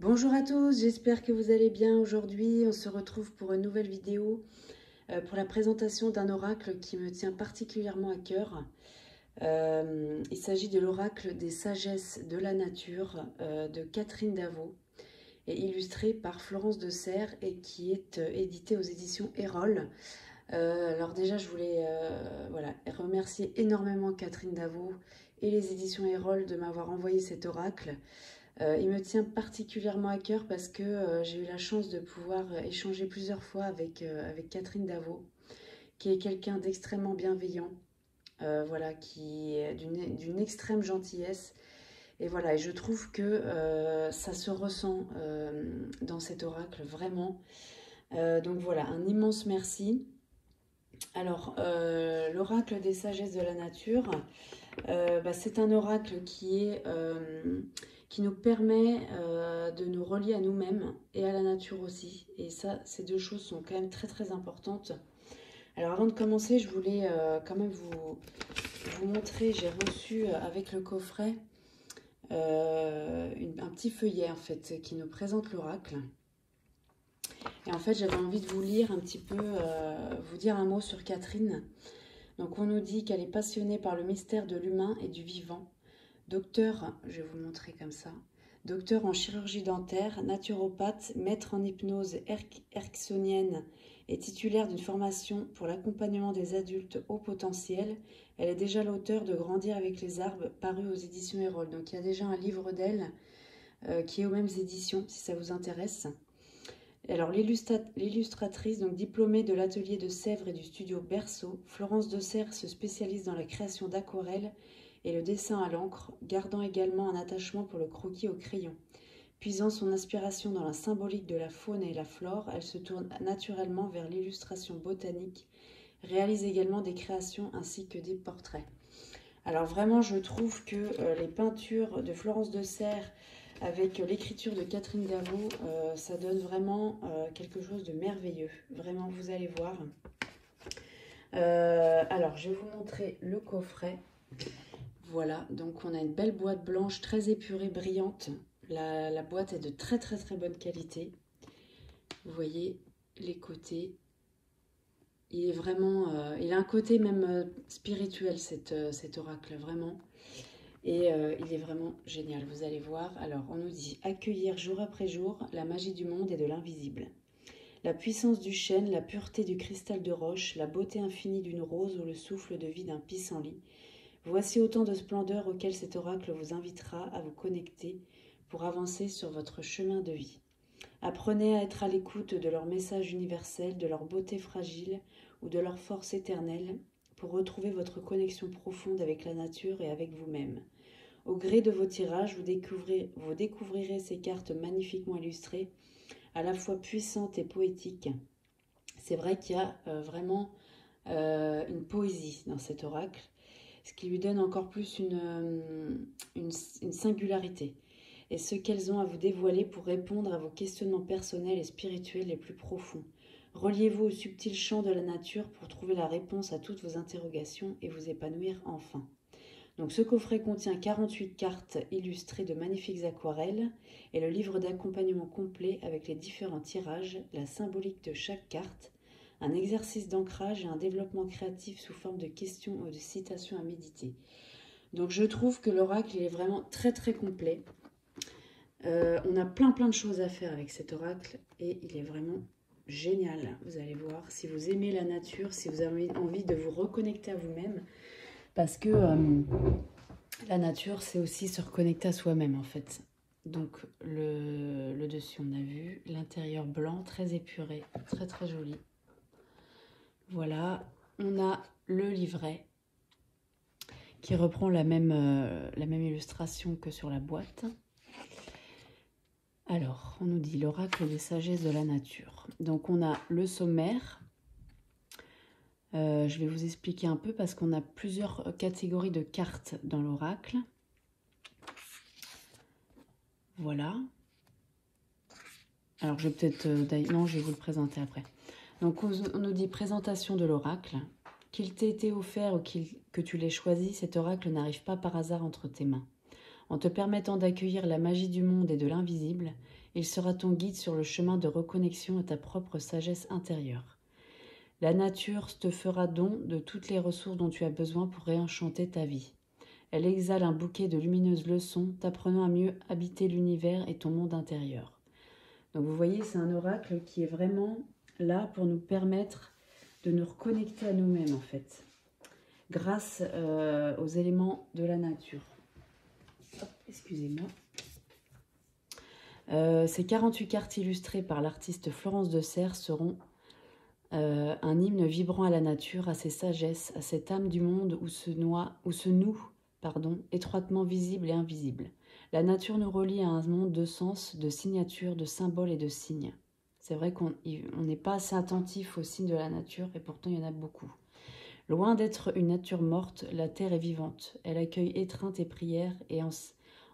Bonjour à tous, j'espère que vous allez bien. Aujourd'hui, on se retrouve pour une nouvelle vidéo pour la présentation d'un oracle qui me tient particulièrement à cœur. Il s'agit de l'oracle des sagesses de la nature de Catherine Davot et illustré par Florence de Serres et qui est édité aux éditions Erol. Alors déjà, je voulais remercier énormément Catherine Davot et les éditions Erol de m'avoir envoyé cet oracle. Il me tient particulièrement à cœur parce que j'ai eu la chance de pouvoir échanger plusieurs fois avec Catherine Davot, qui est quelqu'un d'extrêmement bienveillant, qui est d'une extrême gentillesse. Et voilà, et je trouve que ça se ressent dans cet oracle, vraiment. Donc voilà, un immense merci. Alors, l'oracle des sagesses de la nature, c'est un oracle qui nous permet de nous relier à nous-mêmes et à la nature aussi. Et ça, ces deux choses sont quand même très très importantes. Alors avant de commencer, je voulais quand même vous montrer, j'ai reçu avec le coffret un petit feuillet en fait qui nous présente l'oracle. Et en fait, j'avais envie de vous lire un petit peu, vous dire un mot sur Catherine. Donc on nous dit qu'elle est passionnée par le mystère de l'humain et du vivant. Docteur, je vais vous montrer comme ça, docteur en chirurgie dentaire, naturopathe, maître en hypnose ericksonienne et titulaire d'une formation pour l'accompagnement des adultes haut potentiel, elle est déjà l'auteure de Grandir avec les arbres, paru aux éditions Erol. Donc il y a déjà un livre d'elle qui est aux mêmes éditions, si ça vous intéresse. Alors l'illustratrice, donc diplômée de l'atelier de Sèvres et du studio Berceau, Florence de Serres se spécialise dans la création d'aquarelles et le dessin à l'encre, gardant également un attachement pour le croquis au crayon. Puisant son inspiration dans la symbolique de la faune et la flore, elle se tourne naturellement vers l'illustration botanique, réalise également des créations ainsi que des portraits. Alors vraiment, je trouve que les peintures de Florence de Serres avec l'écriture de Catherine Davot, ça donne vraiment quelque chose de merveilleux. Vraiment, vous allez voir. Alors, je vais vous montrer le coffret. Voilà, donc on a une belle boîte blanche, très épurée, brillante. La boîte est de très très très bonne qualité. Vous voyez les côtés. Il est vraiment, il a un côté même spirituel cet oracle, vraiment. Et il est vraiment génial, vous allez voir. Alors, on nous dit « Accueillir jour après jour la magie du monde et de l'invisible. La puissance du chêne, la pureté du cristal de roche, la beauté infinie d'une rose ou le souffle de vie d'un pissenlit. Voici autant de splendeurs auxquelles cet oracle vous invitera à vous connecter pour avancer sur votre chemin de vie. Apprenez à être à l'écoute de leur message universel, de leur beauté fragile ou de leur force éternelle pour retrouver votre connexion profonde avec la nature et avec vous-même. Au gré de vos tirages, vous découvrirez ces cartes magnifiquement illustrées, à la fois puissantes et poétiques. C'est vrai qu'il y a vraiment une poésie dans cet oracle, ce qui lui donne encore plus une singularité, et ce qu'elles ont à vous dévoiler pour répondre à vos questionnements personnels et spirituels les plus profonds. Reliez-vous au subtil chant de la nature pour trouver la réponse à toutes vos interrogations et vous épanouir enfin. Donc ce coffret contient 48 cartes illustrées de magnifiques aquarelles et le livre d'accompagnement complet avec les différents tirages, la symbolique de chaque carte, un exercice d'ancrage et un développement créatif sous forme de questions ou de citations à méditer. Donc je trouve que l'oracle est vraiment très très complet. On a plein de choses à faire avec cet oracle et il est vraiment génial. Vous allez voir, si vous aimez la nature, si vous avez envie de vous reconnecter à vous-même, parce que la nature, c'est aussi se reconnecter à soi-même en fait. Donc le dessus, on a vu, l'intérieur blanc, très épuré, très très joli. Voilà, on a le livret qui reprend la même illustration que sur la boîte. Alors, on nous dit l'oracle des sagesses de la nature. Donc, on a le sommaire. Je vais vous expliquer un peu parce qu'on a plusieurs catégories de cartes dans l'oracle. Voilà. Alors, je vais peut-être... non, je vais vous le présenter après. Donc, on nous dit présentation de l'oracle. Qu'il t'ait été offert ou que tu l'aies choisi, cet oracle n'arrive pas par hasard entre tes mains. En te permettant d'accueillir la magie du monde et de l'invisible, il sera ton guide sur le chemin de reconnexion à ta propre sagesse intérieure. La nature te fera don de toutes les ressources dont tu as besoin pour réenchanter ta vie. Elle exhale un bouquet de lumineuses leçons, t'apprenant à mieux habiter l'univers et ton monde intérieur. Donc vous voyez, c'est un oracle qui est vraiment là pour nous permettre de nous reconnecter à nous-mêmes en fait, grâce aux éléments de la nature. Excusez-moi. Ces 48 cartes illustrées par l'artiste Florence de Serres seront un hymne vibrant à la nature, à ses sagesses, à cette âme du monde où se noue, étroitement visible et invisible. La nature nous relie à un monde de sens, de signatures, de symboles et de signes. C'est vrai qu'on n'est pas assez attentif aux signes de la nature et pourtant il y en a beaucoup. Loin d'être une nature morte, la terre est vivante. Elle accueille étreintes et prières et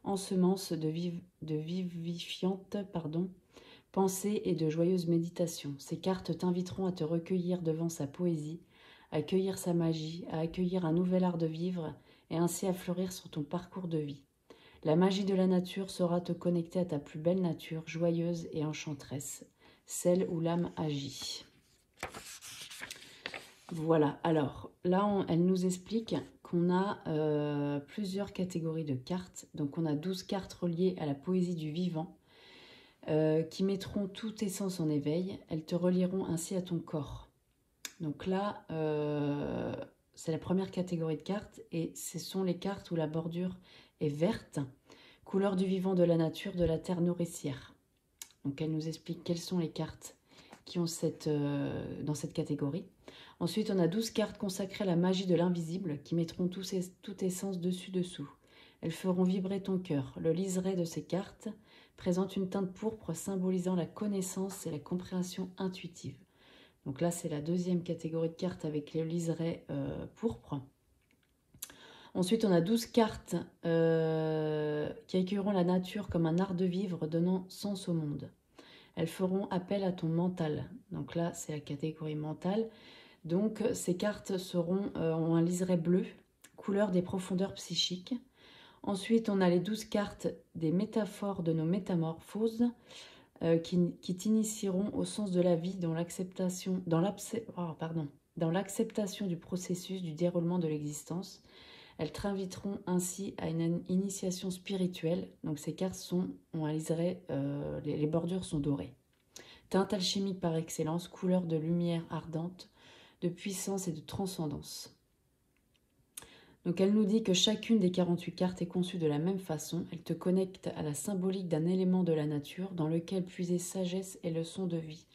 ensemences de vivifiantes pensées et de joyeuses méditations. Ces cartes t'inviteront à te recueillir devant sa poésie, à accueillir sa magie, à accueillir un nouvel art de vivre et ainsi à fleurir sur ton parcours de vie. La magie de la nature saura te connecter à ta plus belle nature, joyeuse et enchanteresse, celle où l'âme agit. Voilà, alors là, elle nous explique qu'on a plusieurs catégories de cartes. Donc on a 12 cartes reliées à la poésie du vivant qui mettront toute essence en éveil. Elles te relieront ainsi à ton corps. Donc là, c'est la première catégorie de cartes et ce sont les cartes où la bordure est verte, couleur du vivant de la nature, de la terre nourricière. Donc elle nous explique quelles sont les cartes qui ont dans cette catégorie. Ensuite, on a 12 cartes consacrées à la magie de l'invisible qui mettront toute essence dessus-dessous. Elles feront vibrer ton cœur. Le liseré de ces cartes présente une teinte pourpre symbolisant la connaissance et la compréhension intuitive. Donc là, c'est la deuxième catégorie de cartes avec le liseré pourpre. Ensuite, on a 12 cartes qui accueilleront la nature comme un art de vivre donnant sens au monde. Elles feront appel à ton mental. Donc là, c'est la catégorie mentale. Donc, ces cartes ont un liseré bleu, couleur des profondeurs psychiques. Ensuite, on a les 12 cartes des métaphores de nos métamorphoses qui t'initieront au sens de la vie dans l'acceptation du processus du déroulement de l'existence. Elles t'inviteront ainsi à une initiation spirituelle. Donc, ces cartes ont un liseré, les bordures sont dorées. Teinte alchimique par excellence, couleur de lumière ardente, de puissance et de transcendance. Donc elle nous dit que chacune des 48 cartes est conçue de la même façon. Elle te connecte à la symbolique d'un élément de la nature dans lequel puiser sagesse et leçons de vie.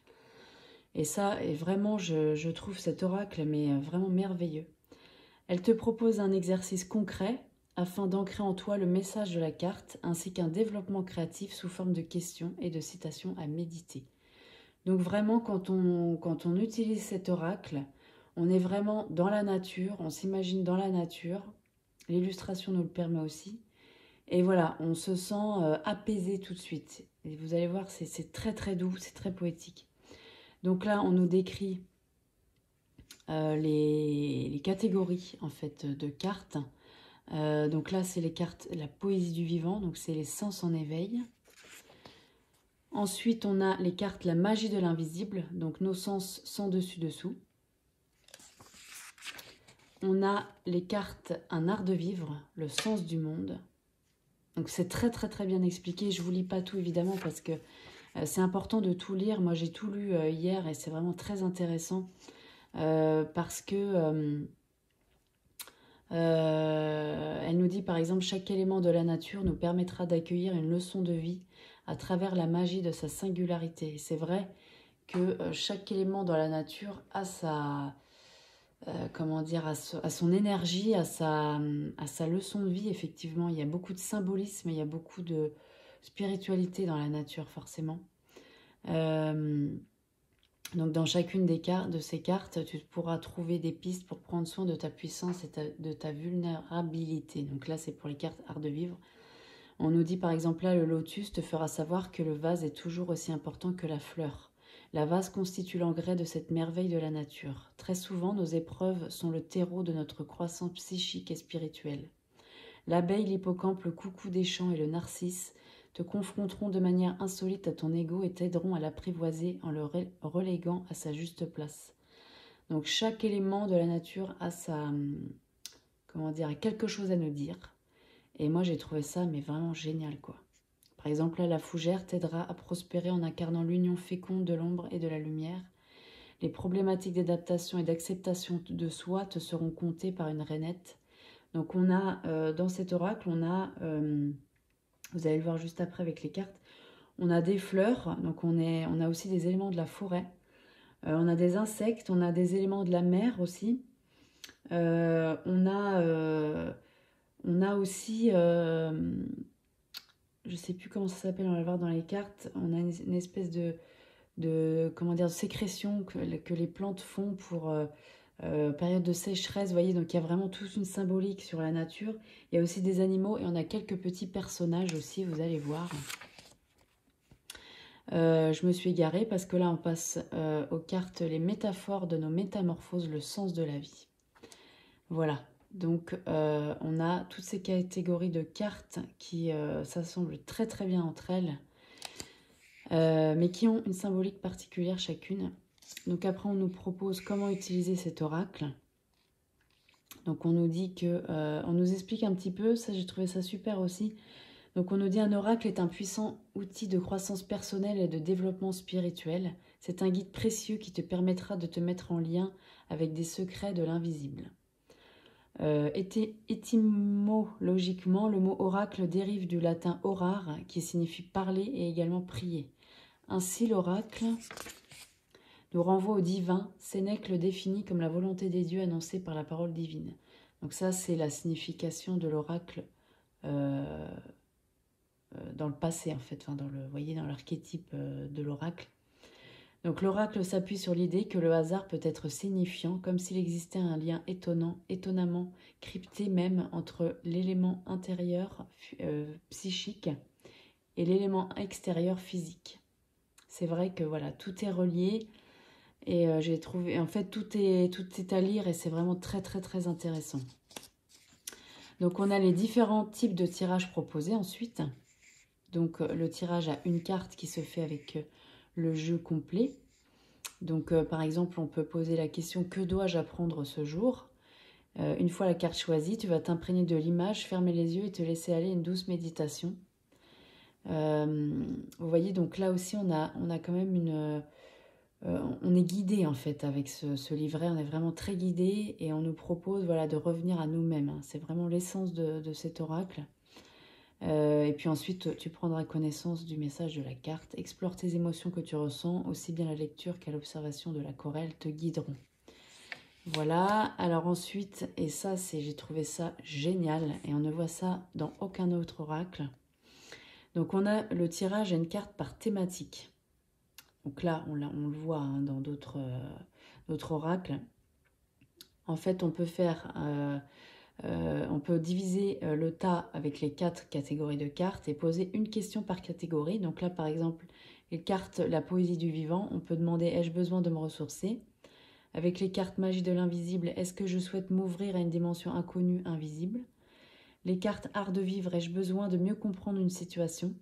Et ça, et vraiment, je trouve cet oracle vraiment merveilleux. Elle te propose un exercice concret afin d'ancrer en toi le message de la carte ainsi qu'un développement créatif sous forme de questions et de citations à méditer. Donc vraiment, quand on utilise cet oracle, on est vraiment dans la nature, on s'imagine dans la nature. L'illustration nous le permet aussi. Et voilà, on se sent apaisé tout de suite. Et vous allez voir, c'est très très doux, c'est très poétique. Donc là, on nous décrit les catégories en fait de cartes. Donc là, c'est les cartes, la poésie du vivant, donc c'est les sens en éveil. Ensuite, on a les cartes la magie de l'invisible, donc nos sens sans dessus-dessous. On a les cartes un art de vivre, le sens du monde. Donc c'est très très très bien expliqué. Je ne vous lis pas tout évidemment parce que c'est important de tout lire. Moi j'ai tout lu hier et c'est vraiment très intéressant parce que elle nous dit par exemple chaque élément de la nature nous permettra d'accueillir une leçon de vie à travers la magie de sa singularité. C'est vrai que chaque élément dans la nature a sa, à son énergie, à sa leçon de vie. Effectivement, il y a beaucoup de symbolisme, il y a beaucoup de spiritualité dans la nature, forcément. Donc, dans chacune de ces cartes, tu pourras trouver des pistes pour prendre soin de ta puissance et de ta vulnérabilité. Donc là, c'est pour les cartes art de vivre. On nous dit par exemple là, le lotus te fera savoir que le vase est toujours aussi important que la fleur. La vase constitue l'engrais de cette merveille de la nature. Très souvent, nos épreuves sont le terreau de notre croissance psychique et spirituelle. L'abeille, l'hippocampe, le coucou des champs et le narcisse te confronteront de manière insolite à ton ego et t'aideront à l'apprivoiser en le reléguant à sa juste place. Donc chaque élément de la nature a comment dire, a quelque chose à nous dire. Et moi j'ai trouvé ça mais vraiment génial quoi. Par exemple là, la fougère t'aidera à prospérer en incarnant l'union féconde de l'ombre et de la lumière. Les problématiques d'adaptation et d'acceptation de soi te seront comptées par une rainette. Donc on a, dans cet oracle, on a, vous allez le voir juste après avec les cartes, on a des fleurs, donc on a aussi des éléments de la forêt, on a des insectes, on a des éléments de la mer aussi, on a aussi, je sais plus comment ça s'appelle, on va le voir dans les cartes, on a une espèce comment dire, de sécrétion que les plantes font pour période de sécheresse, vous voyez, donc il y a vraiment toute une symbolique sur la nature. Il y a aussi des animaux et on a quelques petits personnages aussi, vous allez voir. Je me suis égarée parce que là on passe aux cartes les métaphores de nos métamorphoses, le sens de la vie. Voilà, donc on a toutes ces catégories de cartes qui s'assemblent très très bien entre elles, mais qui ont une symbolique particulière chacune. Donc après on nous propose comment utiliser cet oracle. Donc on nous dit que, on nous explique un petit peu, ça j'ai trouvé ça super aussi. Donc on nous dit un oracle est un puissant outil de croissance personnelle et de développement spirituel. C'est un guide précieux qui te permettra de te mettre en lien avec des secrets de l'invisible. Étymologiquement, le mot oracle dérive du latin orare qui signifie parler et également prier. Ainsi l'oracle nous renvoie au divin. Sénèque le définit comme la volonté des dieux annoncée par la parole divine. Donc ça, c'est la signification de l'oracle dans le passé, en fait, enfin, vous voyez, dans l'archétype de l'oracle. Donc l'oracle s'appuie sur l'idée que le hasard peut être signifiant, comme s'il existait un lien étonnamment crypté même entre l'élément intérieur psychique et l'élément extérieur physique. C'est vrai que voilà, tout est relié. Et j'ai trouvé, en fait, tout est à lire et c'est vraiment très, très, très intéressant. Donc, on a les différents types de tirages proposés ensuite. Donc, le tirage à une carte qui se fait avec le jeu complet. Donc, par exemple, on peut poser la question « Que dois-je apprendre ce jour ?» Une fois la carte choisie, tu vas t'imprégner de l'image, fermer les yeux et te laisser aller une douce méditation. Vous voyez, donc là aussi, on a quand même une... on est guidé en fait avec ce livret, on est vraiment très guidé et on nous propose voilà, de revenir à nous-mêmes. Hein. C'est vraiment l'essence de cet oracle. Et puis ensuite, tu prendras connaissance du message de la carte. Explore tes émotions que tu ressens, aussi bien la lecture qu'à l'observation de la chorale te guideront. Voilà, alors ensuite, et ça, j'ai trouvé ça génial et on ne voit ça dans aucun autre oracle. Donc on a le tirage à une carte par thématique. Donc là, on le voit hein, dans d'autres oracles. En fait, on peut faire, on peut diviser le tas avec les 4 catégories de cartes et poser une question par catégorie. Donc là, par exemple, les cartes, la poésie du vivant, on peut demander « Ai-je besoin de me ressourcer ?» Avec les cartes magie de l'invisible, « Est-ce que je souhaite m'ouvrir à une dimension inconnue, invisible ?» Les cartes art de vivre, « Ai-je besoin de mieux comprendre une situation ?»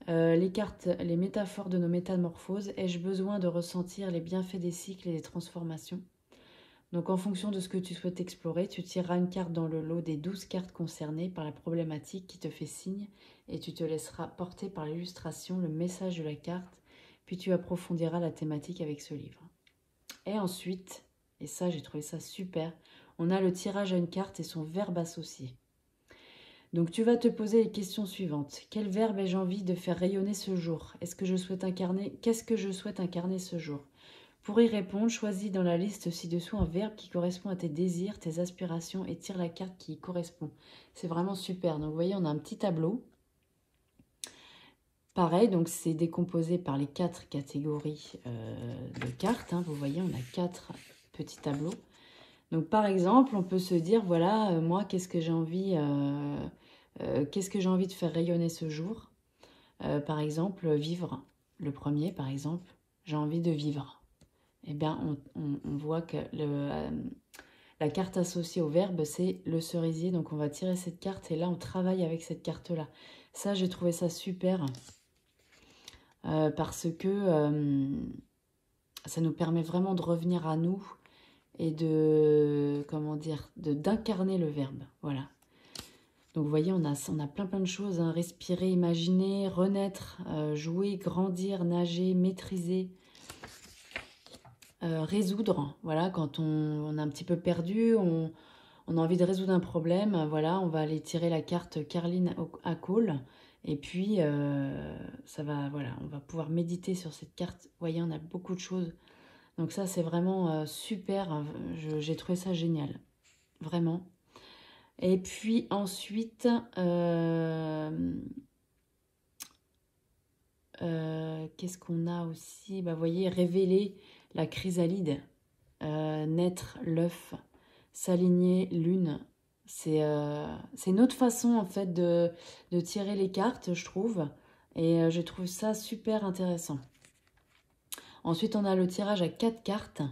Les cartes, les métaphores de nos métamorphoses, ai-je besoin de ressentir les bienfaits des cycles et des transformations? Donc en fonction de ce que tu souhaites explorer, tu tireras une carte dans le lot des 12 cartes concernées par la problématique qui te fait signe et tu te laisseras porter par l'illustration, le message de la carte, puis tu approfondiras la thématique avec ce livre. Et ensuite, et ça j'ai trouvé ça super, on a le tirage à une carte et son verbe associé. Donc tu vas te poser les questions suivantes. Quel verbe ai-je envie de faire rayonner ce jour? Qu'est-ce que je souhaite incarner ce jour? Pour y répondre, choisis dans la liste ci-dessous un verbe qui correspond à tes désirs, tes aspirations et tire la carte qui y correspond. C'est vraiment super. Donc vous voyez, on a un petit tableau. Pareil, donc c'est décomposé par les 4 catégories de cartes. Hein. Vous voyez, on a 4 petits tableaux. Donc par exemple, on peut se dire, voilà, moi, qu'est-ce que j'ai envie de faire rayonner ce jour? Par exemple, vivre. Le premier, par exemple, j'ai envie de vivre. Eh bien, on voit que la carte associée au verbe, c'est le cerisier. Donc, on va tirer cette carte et là, on travaille avec cette carte-là. Ça, j'ai trouvé ça super parce que ça nous permet vraiment de revenir à nous et de, comment dire, d'incarner le verbe. Voilà. Donc, vous voyez, on a plein de choses. Hein. Respirer, imaginer, renaître, jouer, grandir, nager, maîtriser, résoudre. Voilà, quand on est un petit peu perdu, on a envie de résoudre un problème. Voilà, on va aller tirer la carte Carline à Cole. Et puis, ça va, voilà, on va pouvoir méditer sur cette carte. Vous voyez, on a beaucoup de choses. Donc ça, c'est vraiment super. J'ai trouvé ça génial. Vraiment. Et puis ensuite, qu'est-ce qu'on a aussi? Bah, vous voyez, révéler la chrysalide, naître l'œuf, s'aligner l'une. C'est une autre façon en fait de tirer les cartes, je trouve. Et je trouve ça super intéressant. Ensuite, on a le tirage à 4 cartes.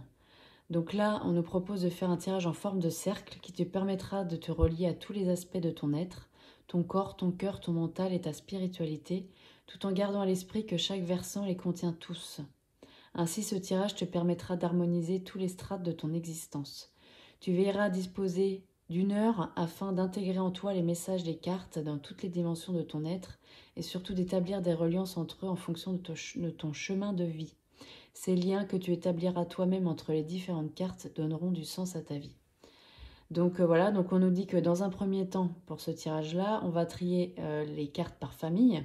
Donc là, on nous propose de faire un tirage en forme de cercle qui te permettra de te relier à tous les aspects de ton être, ton corps, ton cœur, ton mental et ta spiritualité, tout en gardant à l'esprit que chaque versant les contient tous. Ainsi, ce tirage te permettra d'harmoniser tous les strates de ton existence. Tu veilleras à disposer d'1 heure afin d'intégrer en toi les messages des cartes dans toutes les dimensions de ton être et surtout d'établir des reliances entre eux en fonction de ton chemin de vie. Ces liens que tu établiras toi-même entre les différentes cartes donneront du sens à ta vie. Donc voilà, donc on nous dit que dans un premier temps, pour ce tirage-là, on va trier les cartes par famille.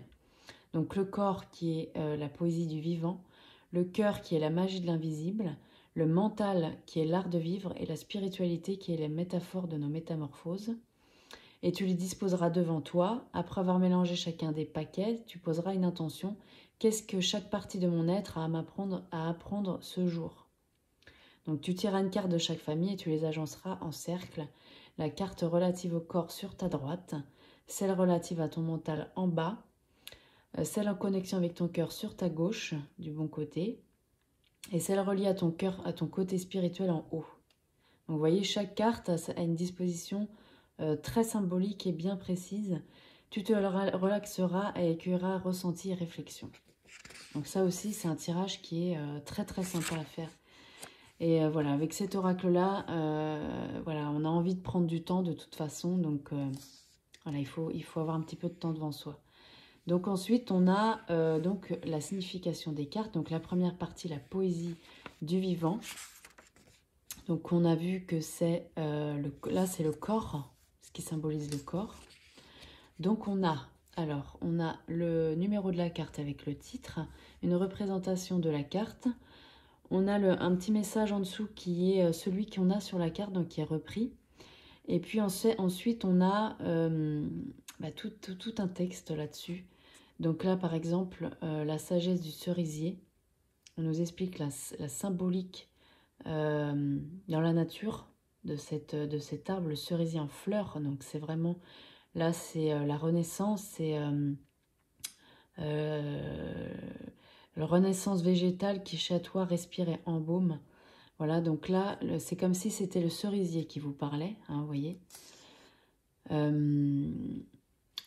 Donc le corps qui est la poésie du vivant, le cœur qui est la magie de l'invisible, le mental qui est l'art de vivre et la spiritualité qui est les métaphores de nos métamorphoses. Et tu les disposeras devant toi. Après avoir mélangé chacun des paquets, tu poseras une intention. Qu'est-ce que chaque partie de mon être a à apprendre ce jour? Donc tu tireras une carte de chaque famille et tu les agenceras en cercle. La carte relative au corps sur ta droite, celle relative à ton mental en bas, celle en connexion avec ton cœur sur ta gauche, du bon côté, et celle reliée à ton cœur, à ton côté spirituel en haut. Donc vous voyez, chaque carte a une disposition très symbolique et bien précise. Tu te relaxeras et accueilleras ressenti et réflexion. Donc ça aussi, c'est un tirage qui est très sympa à faire. Et voilà, avec cet oracle-là, voilà, on a envie de prendre du temps de toute façon. Donc voilà, il faut avoir un petit peu de temps devant soi. Donc ensuite, on a donc la signification des cartes. Donc la première partie, la poésie du vivant. Donc on a vu que c'est là, c'est le corps, ce qui symbolise le corps. Donc on a le numéro de la carte avec le titre, une représentation de la carte. On a un petit message en dessous qui est celui qu'on a sur la carte, donc qui est repris. Et puis ensuite, on a tout un texte là-dessus. Donc là, par exemple, la sagesse du cerisier. On nous explique la symbolique dans la nature de cet arbre, le cerisier en fleurs. Donc c'est vraiment, là c'est la renaissance, c'est la renaissance végétale qui chatoie, respire et embaume. Voilà, donc là c'est comme si c'était le cerisier qui vous parlait, hein, vous voyez.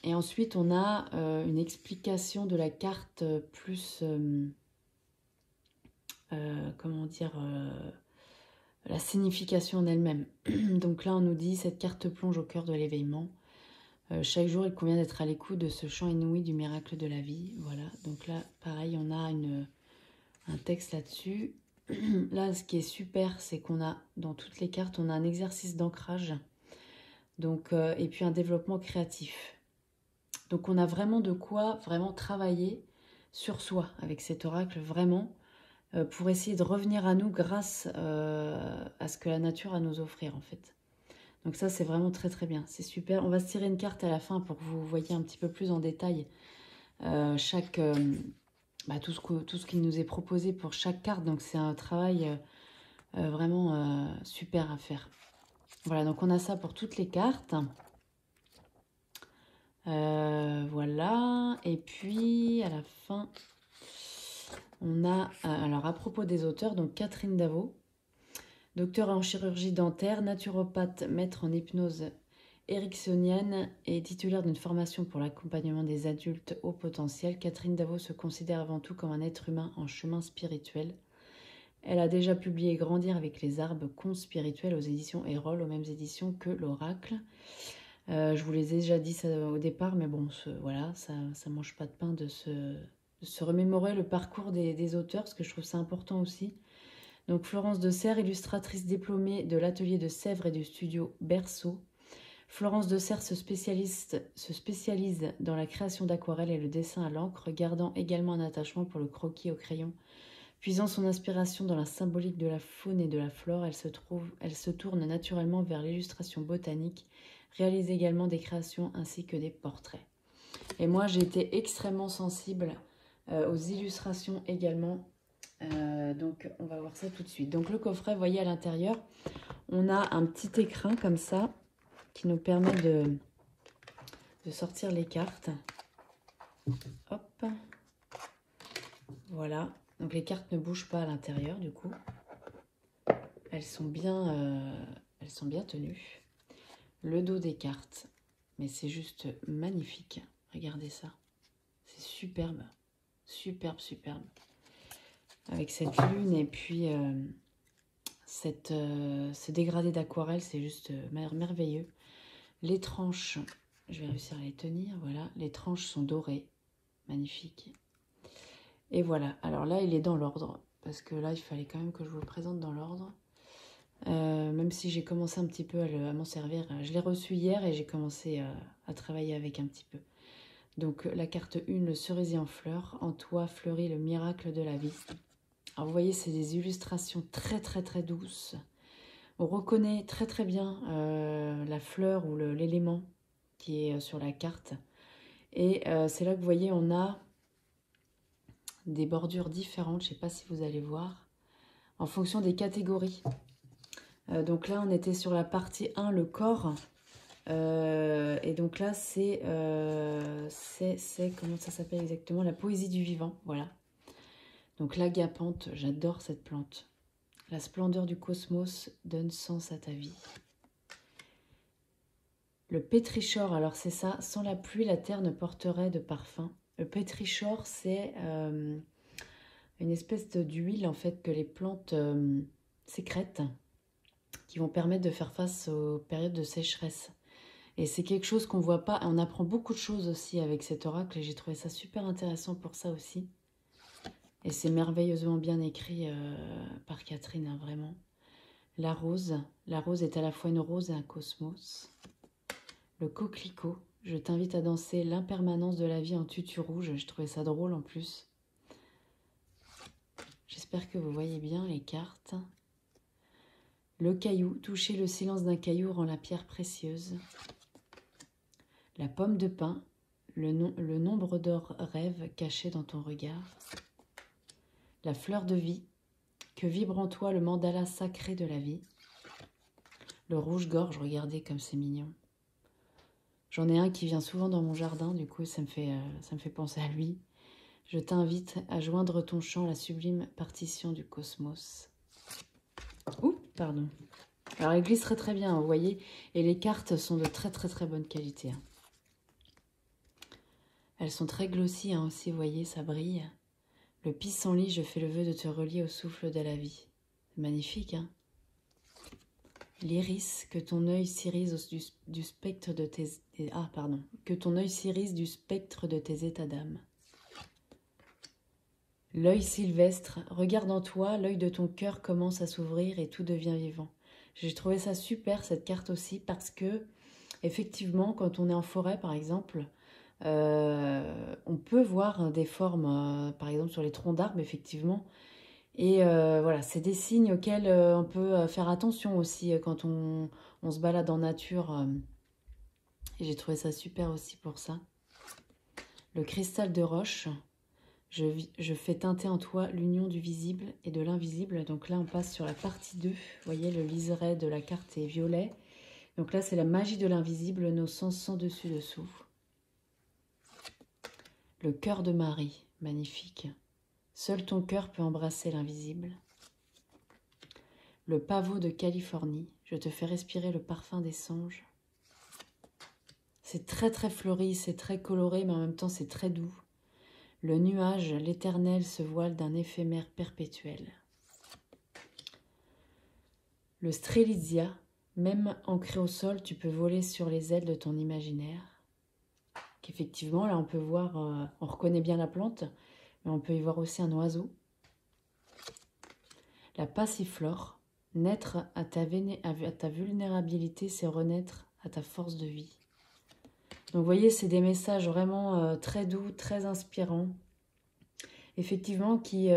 Et ensuite on a une explication de la carte plus, comment dire, la signification en elle-même. Donc là, on nous dit, cette carte plonge au cœur de l'éveillement. Chaque jour, il convient d'être à l'écoute de ce chant inouï du miracle de la vie. Voilà, donc là, pareil, on a un texte là-dessus. Là, ce qui est super, c'est qu'on a, dans toutes les cartes, on a un exercice d'ancrage. Donc, et puis un développement créatif. Donc, on a vraiment de quoi vraiment travailler sur soi avec cet oracle, vraiment. Pour essayer de revenir à nous grâce à ce que la nature a à nous offrir en fait. Donc ça c'est vraiment très bien, c'est super. On va se tirer une carte à la fin pour que vous voyez un petit peu plus en détail tout ce qui nous est proposé pour chaque carte. Donc c'est un travail vraiment super à faire. Voilà, donc on a ça pour toutes les cartes. Voilà, et puis à la fin... On a, alors à propos des auteurs, donc Catherine Davot. Docteur en chirurgie dentaire, naturopathe, maître en hypnose ericksonienne et titulaire d'une formation pour l'accompagnement des adultes au potentiel, Catherine Davot se considère avant tout comme un être humain en chemin spirituel. Elle a déjà publié Grandir avec les arbres, contes spirituels aux éditions Erol, aux mêmes éditions que l'Oracle. Je vous les ai déjà dit ça au départ, mais bon, voilà, ça mange pas de pain de se remémorer le parcours des auteurs, parce que je trouve ça important aussi. Donc Florence de Serres, illustratrice diplômée de l'atelier de Sèvres et du studio Berceau. Florence de Serres se spécialise dans la création d'aquarelles et le dessin à l'encre, gardant également un attachement pour le croquis au crayon. Puisant son inspiration dans la symbolique de la faune et de la flore, elle se tourne naturellement vers l'illustration botanique, réalise également des créations ainsi que des portraits. Et moi, j'ai été extrêmement sensible aux illustrations également. Donc, on va voir ça tout de suite. Donc, le coffret, vous voyez à l'intérieur, on a un petit écrin comme ça qui nous permet de sortir les cartes. Hop. Voilà. Donc, les cartes ne bougent pas à l'intérieur, du coup. Elles sont bien tenues. Le dos des cartes. Mais c'est juste magnifique. Regardez ça. C'est superbe. Superbe, superbe. Avec cette lune et puis ce dégradé d'aquarelle, c'est juste merveilleux. Les tranches, je vais réussir à les tenir, voilà. Les tranches sont dorées, magnifique. Et voilà, alors là, il est dans l'ordre, parce que là, il fallait quand même que je vous le présente dans l'ordre. Même si j'ai commencé un petit peu à m'en servir. Je l'ai reçu hier et j'ai commencé à travailler avec un petit peu. Donc, la carte 1, le cerisier en fleurs. En toi fleurit le miracle de la vie. Alors, vous voyez, c'est des illustrations très, très, très douces. On reconnaît très très bien la fleur ou l'élément qui est sur la carte. Et c'est là que vous voyez, on a des bordures différentes. Je ne sais pas si vous allez voir. En fonction des catégories. Donc là, on était sur la partie 1, le corps. Et donc là, c'est comment ça s'appelle exactement? La poésie du vivant, voilà. Donc l'agapante, j'adore cette plante. La splendeur du cosmos donne sens à ta vie. Le pétrichor, alors c'est ça, sans la pluie, la terre ne porterait de parfum. Le pétrichor, c'est une espèce d'huile en fait que les plantes sécrètent, qui vont permettre de faire face aux périodes de sécheresse. Et c'est quelque chose qu'on ne voit pas. On apprend beaucoup de choses aussi avec cet oracle et j'ai trouvé ça super intéressant pour ça aussi. Et c'est merveilleusement bien écrit par Catherine, hein, vraiment. La rose est à la fois une rose et un cosmos. Le coquelicot, je t'invite à danser l'impermanence de la vie en tutu rouge. Je trouvais ça drôle en plus. J'espère que vous voyez bien les cartes. Le caillou, toucher le silence d'un caillou rend la pierre précieuse. La pomme de pin, le nombre d'or rêve caché dans ton regard. La fleur de vie, que vibre en toi le mandala sacré de la vie. Le rouge-gorge, regardez comme c'est mignon. J'en ai un qui vient souvent dans mon jardin, du coup ça me fait penser à lui. Je t'invite à joindre ton chant à la sublime partition du cosmos. Ouh, pardon. Alors elle glisse très très bien, vous voyez, et les cartes sont de très très très bonne qualité. Hein. Elles sont très glossy hein, aussi, vous voyez, ça brille. Le pissenlit, je fais le vœu de te relier au souffle de la vie. C'est magnifique, hein. L'iris, que ton œil s'irise du spectre de tes... Ah, pardon. Que ton œil s'irise du spectre de tes états d'âme. L'œil sylvestre, regarde en toi, l'œil de ton cœur commence à s'ouvrir et tout devient vivant. J'ai trouvé ça super, cette carte aussi, parce que, effectivement, quand on est en forêt, par exemple, on peut voir des formes, par exemple, sur les troncs d'arbres, effectivement. Et voilà, c'est des signes auxquels on peut faire attention aussi quand on se balade en nature. Et j'ai trouvé ça super aussi pour ça. Le cristal de roche, je fais teinter en toi l'union du visible et de l'invisible. Donc là, on passe sur la partie 2. Vous voyez, le liseré de la carte est violet. Donc là, c'est la magie de l'invisible, nos sens sans dessus-dessous. Le cœur de Marie, magnifique. Seul ton cœur peut embrasser l'invisible. Le pavot de Californie. Je te fais respirer le parfum des songes. C'est très très fleuri, c'est très coloré, mais en même temps c'est très doux. Le nuage, l'éternel se voile d'un éphémère perpétuel. Le strelitzia, même ancré au sol, tu peux voler sur les ailes de ton imaginaire. Qu'effectivement, là on peut voir, on reconnaît bien la plante, mais on peut y voir aussi un oiseau. La passiflore, naître à ta vulnérabilité, c'est renaître à ta force de vie. Donc vous voyez, c'est des messages vraiment très doux, très inspirants. Effectivement, qui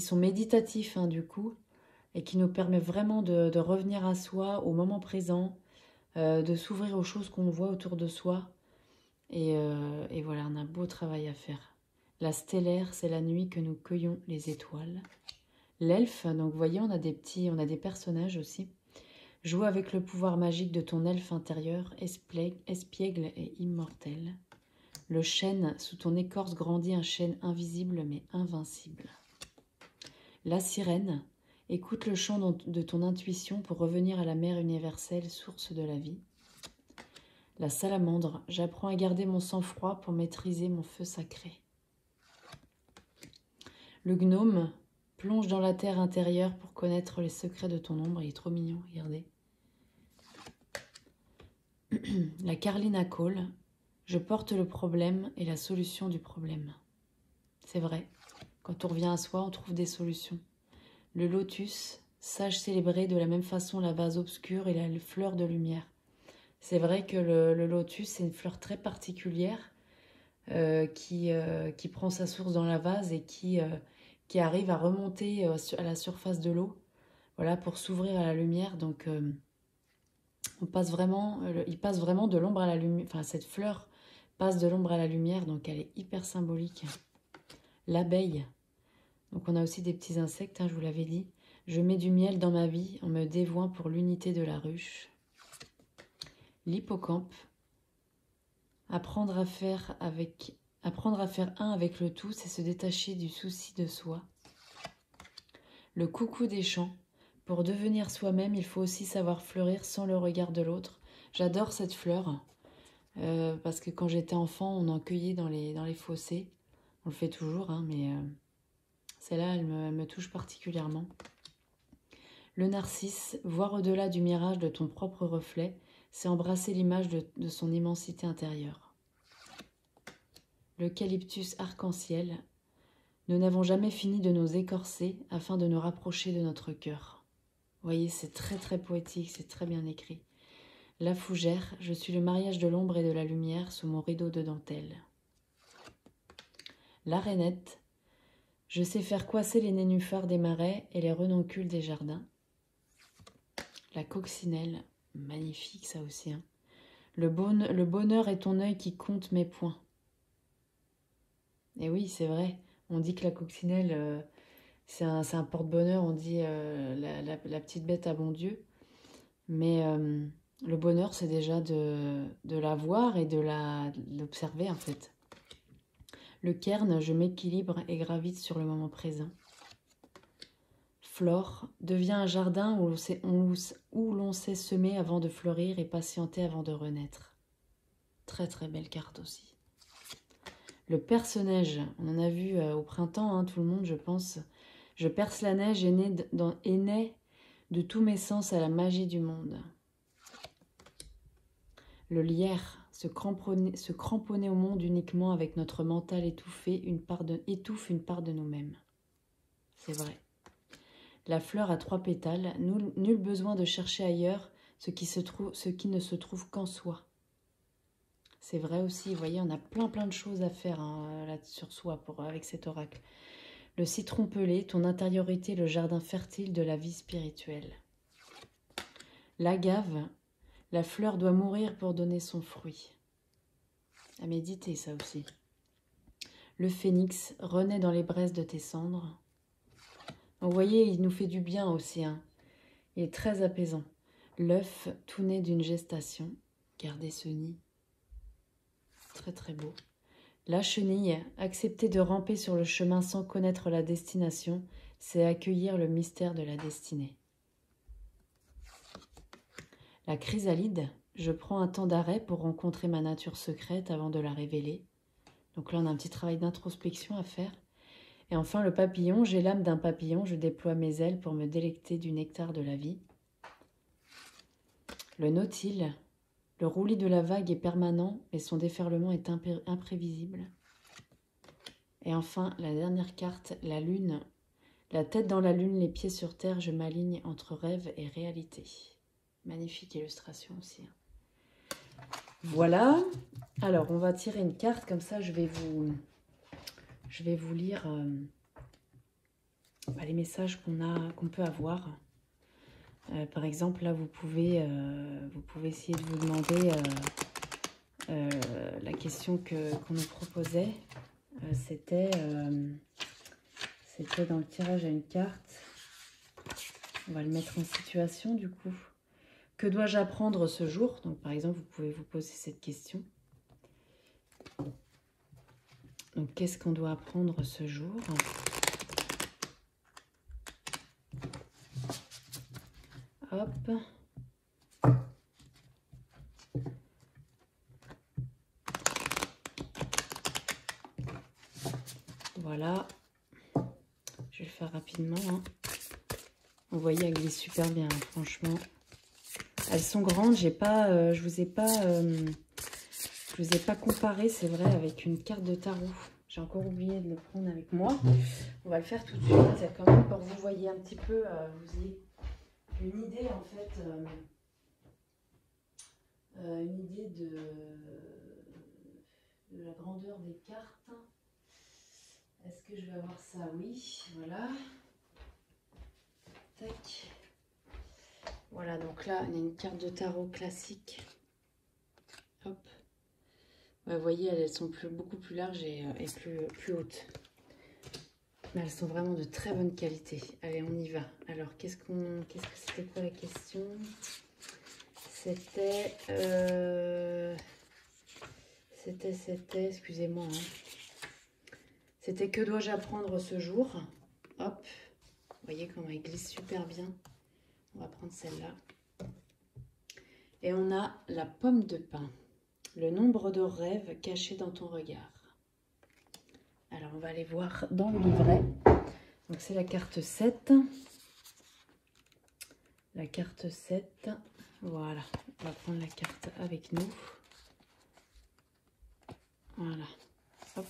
sont méditatifs hein, du coup, et qui nous permet vraiment de revenir à soi, au moment présent, de s'ouvrir aux choses qu'on voit autour de soi. Et voilà, on a un beau travail à faire. La stellaire, c'est la nuit que nous cueillons les étoiles. L'elfe, donc vous voyez, on a des personnages aussi. Joue avec le pouvoir magique de ton elfe intérieur, espiègle et immortel. Le chêne, sous ton écorce grandit un chêne invisible mais invincible. La sirène, écoute le chant de ton intuition pour revenir à la mer universelle, source de la vie. La salamandre, j'apprends à garder mon sang-froid pour maîtriser mon feu sacré. Le gnome, plonge dans la terre intérieure pour connaître les secrets de ton ombre. Il est trop mignon, regardez. La Carlina Cole, je porte le problème et la solution du problème. C'est vrai, quand on revient à soi, on trouve des solutions. Le lotus, sage célébrer de la même façon la vase obscure et la fleur de lumière. C'est vrai que le lotus, c'est une fleur très particulière qui prend sa source dans la vase et qui arrive à remonter à la surface de l'eau, voilà, pour s'ouvrir à la lumière. Donc, il passe vraiment de l'ombre à la lumière. Enfin, cette fleur passe de l'ombre à la lumière, donc elle est hyper symbolique. L'abeille. Donc, on a aussi des petits insectes, hein, je vous l'avais dit. Je mets du miel dans ma vie en me dévouant pour l'unité de la ruche. L'hippocampe. Apprendre à faire un avec le tout, c'est se détacher du souci de soi. Le coucou des champs. Pour devenir soi-même, il faut aussi savoir fleurir sans le regard de l'autre. J'adore cette fleur, parce que quand j'étais enfant, on en cueillait dans les fossés. On le fait toujours, hein, mais celle-là, elle me touche particulièrement. Le narcisse, voir au-delà du mirage de ton propre reflet, c'est embrasser l'image de son immensité intérieure. L'eucalyptus arc-en-ciel, nous n'avons jamais fini de nous écorcer afin de nous rapprocher de notre cœur. Vous voyez, c'est très très poétique, c'est très bien écrit. La fougère, je suis le mariage de l'ombre et de la lumière sous mon rideau de dentelle. La rainette, je sais faire coincer les nénuphars des marais et les renoncules des jardins. La coccinelle, magnifique ça aussi. Hein. Le bonheur est ton œil qui compte mes points. Et oui, c'est vrai, on dit que la coccinelle, c'est un porte-bonheur, on dit la petite bête à bon Dieu. Mais le bonheur, c'est déjà de la voir et de l'observer en fait. Le cairn, je m'équilibre et gravite sur le moment présent. Flore devient un jardin où l'on sait semer avant de fleurir et patienter avant de renaître. Très très belle carte aussi. Le perce-neige, on en a vu au printemps, hein, tout le monde je pense. Je perce la neige et naît de tous mes sens à la magie du monde. Le lierre, se cramponner au monde uniquement avec notre mental étouffé, étouffe une part de nous-mêmes. C'est vrai. La fleur à 3 pétales, nul besoin de chercher ailleurs ce qui ne se trouve qu'en soi. C'est vrai aussi, vous voyez, on a plein de choses à faire hein, là, sur soi avec cet oracle. Le citron pelé, ton intériorité, le jardin fertile de la vie spirituelle. L'agave, la fleur doit mourir pour donner son fruit. À méditer, ça aussi. Le phénix renaît dans les braises de tes cendres. Vous voyez, il nous fait du bien aussi. Hein. Il est très apaisant. L'œuf, tout né d'une gestation. Gardez ce nid. Très très beau. La chenille, accepter de ramper sur le chemin sans connaître la destination, c'est accueillir le mystère de la destinée. La chrysalide, je prends un temps d'arrêt pour rencontrer ma nature secrète avant de la révéler. Donc là, on a un petit travail d'introspection à faire. Et enfin, le papillon, j'ai l'âme d'un papillon, je déploie mes ailes pour me délecter du nectar de la vie. Le nautile, le roulis de la vague est permanent et son déferlement est imprévisible. Et enfin, la dernière carte, la lune. La tête dans la lune, les pieds sur terre, je m'aligne entre rêve et réalité. Magnifique illustration aussi. Voilà. Alors, on va tirer une carte, comme ça je vais vous lire les messages qu'on peut avoir. Par exemple, là, vous pouvez essayer de vous demander la question qu'on nous proposait. C'était dans le tirage à une carte. On va le mettre en situation, du coup. Que dois-je apprendre ce jour? Donc, par exemple, vous pouvez vous poser cette question. Donc, qu'est-ce qu'on doit apprendre ce jour? Hop. Voilà. Je vais le faire rapidement. Hein. Vous voyez, elle glisse super bien, hein, franchement. Elles sont grandes. Je vous ai pas comparé, c'est vrai, avec une carte de tarot. J'ai encore oublié de le prendre avec moi. On va le faire tout de suite. C'est quand même pour que vous voyez un petit peu, vous ayez une idée en fait, une idée de la grandeur des cartes. Est-ce que je vais avoir ça? Oui, voilà. Tac. Voilà, donc là, on a une carte de tarot classique. Hop. Ouais, vous voyez, elles sont beaucoup plus larges et plus hautes. Mais elles sont vraiment de très bonne qualité. Allez, on y va. Alors, c'était quoi la question? C'était, excusez-moi. Hein. C'était que dois-je apprendre ce jour? Hop. Vous voyez comment elle glisse super bien. On va prendre celle-là. Et on a la pomme de pin. Le nombre de rêves cachés dans ton regard. Alors, on va aller voir dans le livret. Donc, c'est la carte 7. La carte 7. Voilà. On va prendre la carte avec nous. Voilà. Hop.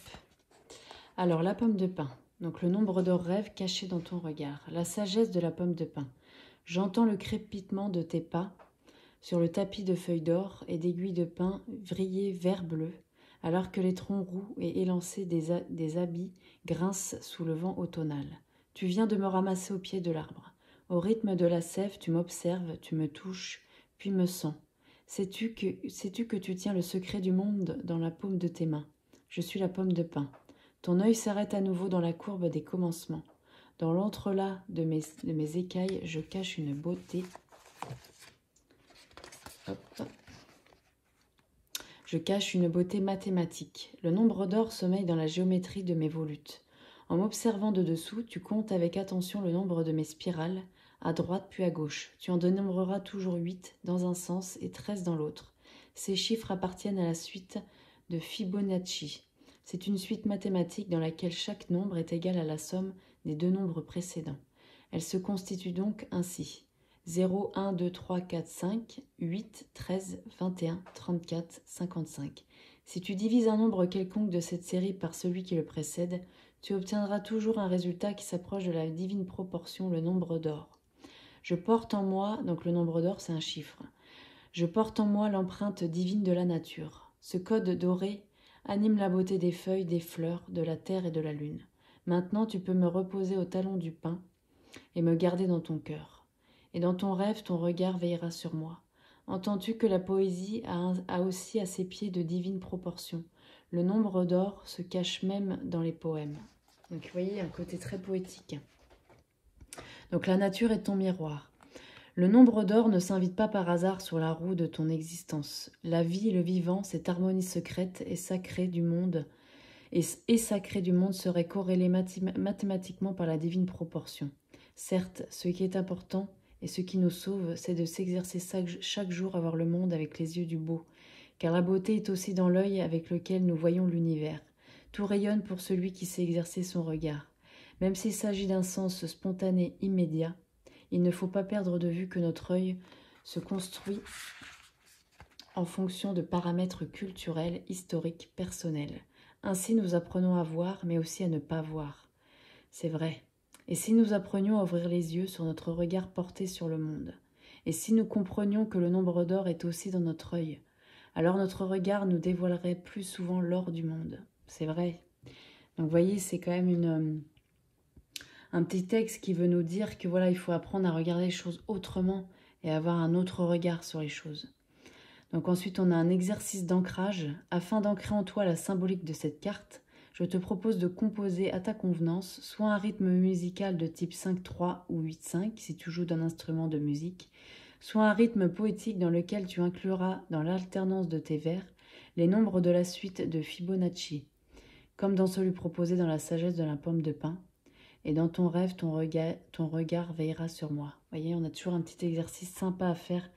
Alors, la pomme de pin. Donc, le nombre de rêves cachés dans ton regard. La sagesse de la pomme de pin. J'entends le crépitement de tes pas sur le tapis de feuilles d'or et d'aiguilles de pin vrillées vert bleu, alors que les troncs roux et élancés des habits grincent sous le vent automnal. Tu viens de me ramasser au pied de l'arbre. Au rythme de la sève, tu m'observes, tu me touches, puis me sens. Sais-tu que tu tiens le secret du monde dans la paume de tes mains? Je suis la pomme de pin. Ton œil s'arrête à nouveau dans la courbe des commencements. Dans l'entrelac de mes écailles, je cache une beauté. Hop. Je cache une beauté mathématique. Le nombre d'or sommeille dans la géométrie de mes volutes. En m'observant de dessous, tu comptes avec attention le nombre de mes spirales, à droite puis à gauche. Tu en dénombreras toujours 8 dans un sens et 13 dans l'autre. Ces chiffres appartiennent à la suite de Fibonacci. C'est une suite mathématique dans laquelle chaque nombre est égal à la somme des deux nombres précédents. Elle se constitue donc ainsi. 0, 1, 2, 3, 4, 5, 8, 13, 21, 34, 55. Si tu divises un nombre quelconque de cette série par celui qui le précède, tu obtiendras toujours un résultat qui s'approche de la divine proportion, le nombre d'or. Je porte en moi, donc le nombre d'or c'est un chiffre, je porte en moi l'empreinte divine de la nature. Ce code doré anime la beauté des feuilles, des fleurs, de la terre et de la lune. Maintenant tu peux me reposer au talon du pin et me garder dans ton cœur. Et dans ton rêve, ton regard veillera sur moi. Entends-tu que la poésie a aussi à ses pieds de divines proportions? Le nombre d'or se cache même dans les poèmes. Donc vous voyez, un côté très poétique. Donc la nature est ton miroir. Le nombre d'or ne s'invite pas par hasard sur la roue de ton existence. La vie et le vivant, cette harmonie secrète et sacrée du monde, et sacré du monde serait corrélé mathématiquement par la divine proportion. Certes, ce qui est important et ce qui nous sauve, c'est de s'exercer chaque jour à voir le monde avec les yeux du beau, car la beauté est aussi dans l'œil avec lequel nous voyons l'univers. Tout rayonne pour celui qui sait exercer son regard. Même s'il s'agit d'un sens spontané immédiat, il ne faut pas perdre de vue que notre œil se construit en fonction de paramètres culturels, historiques, personnels. Ainsi, nous apprenons à voir, mais aussi à ne pas voir. C'est vrai. Et si nous apprenions à ouvrir les yeux sur notre regard porté sur le monde? Et si nous comprenions que le nombre d'or est aussi dans notre œil? Alors notre regard nous dévoilerait plus souvent l'or du monde. C'est vrai. Donc vous voyez, c'est quand même un petit texte qui veut nous dire que voilà, il faut apprendre à regarder les choses autrement et avoir un autre regard sur les choses. Donc ensuite, on a un exercice d'ancrage. Afin d'ancrer en toi la symbolique de cette carte, je te propose de composer à ta convenance soit un rythme musical de type 5-3 ou 8-5 si tu joues d'un instrument de musique, soit un rythme poétique dans lequel tu incluras dans l'alternance de tes vers les nombres de la suite de Fibonacci, comme dans celui proposé dans la sagesse de la pomme de pin. Et dans ton rêve, ton regard veillera sur moi. Vous voyez, on a toujours un petit exercice sympa à faire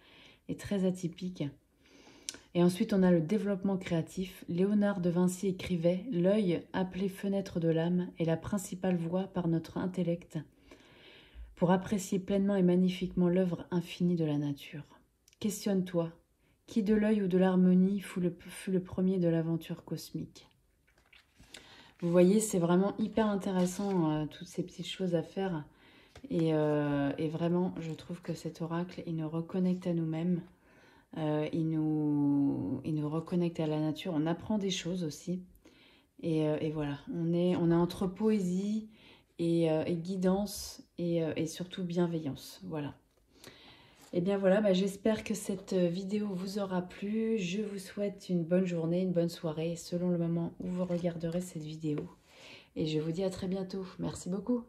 et très atypique. Et ensuite, on a le développement créatif. Léonard de Vinci écrivait « L'œil, appelé fenêtre de l'âme, est la principale voie par notre intellect pour apprécier pleinement et magnifiquement l'œuvre infinie de la nature. Questionne-toi, qui de l'œil ou de l'harmonie fut le premier de l'aventure cosmique ?» Vous voyez, c'est vraiment hyper intéressant, toutes ces petites choses à faire. Et vraiment, je trouve que cet oracle, il nous reconnecte à nous-mêmes. Il nous reconnecte à la nature. On apprend des choses aussi. Et voilà, on est entre poésie et guidance et surtout bienveillance. Voilà. Et bien voilà, j'espère que cette vidéo vous aura plu. Je vous souhaite une bonne journée, une bonne soirée, selon le moment où vous regarderez cette vidéo. Et je vous dis à très bientôt. Merci beaucoup.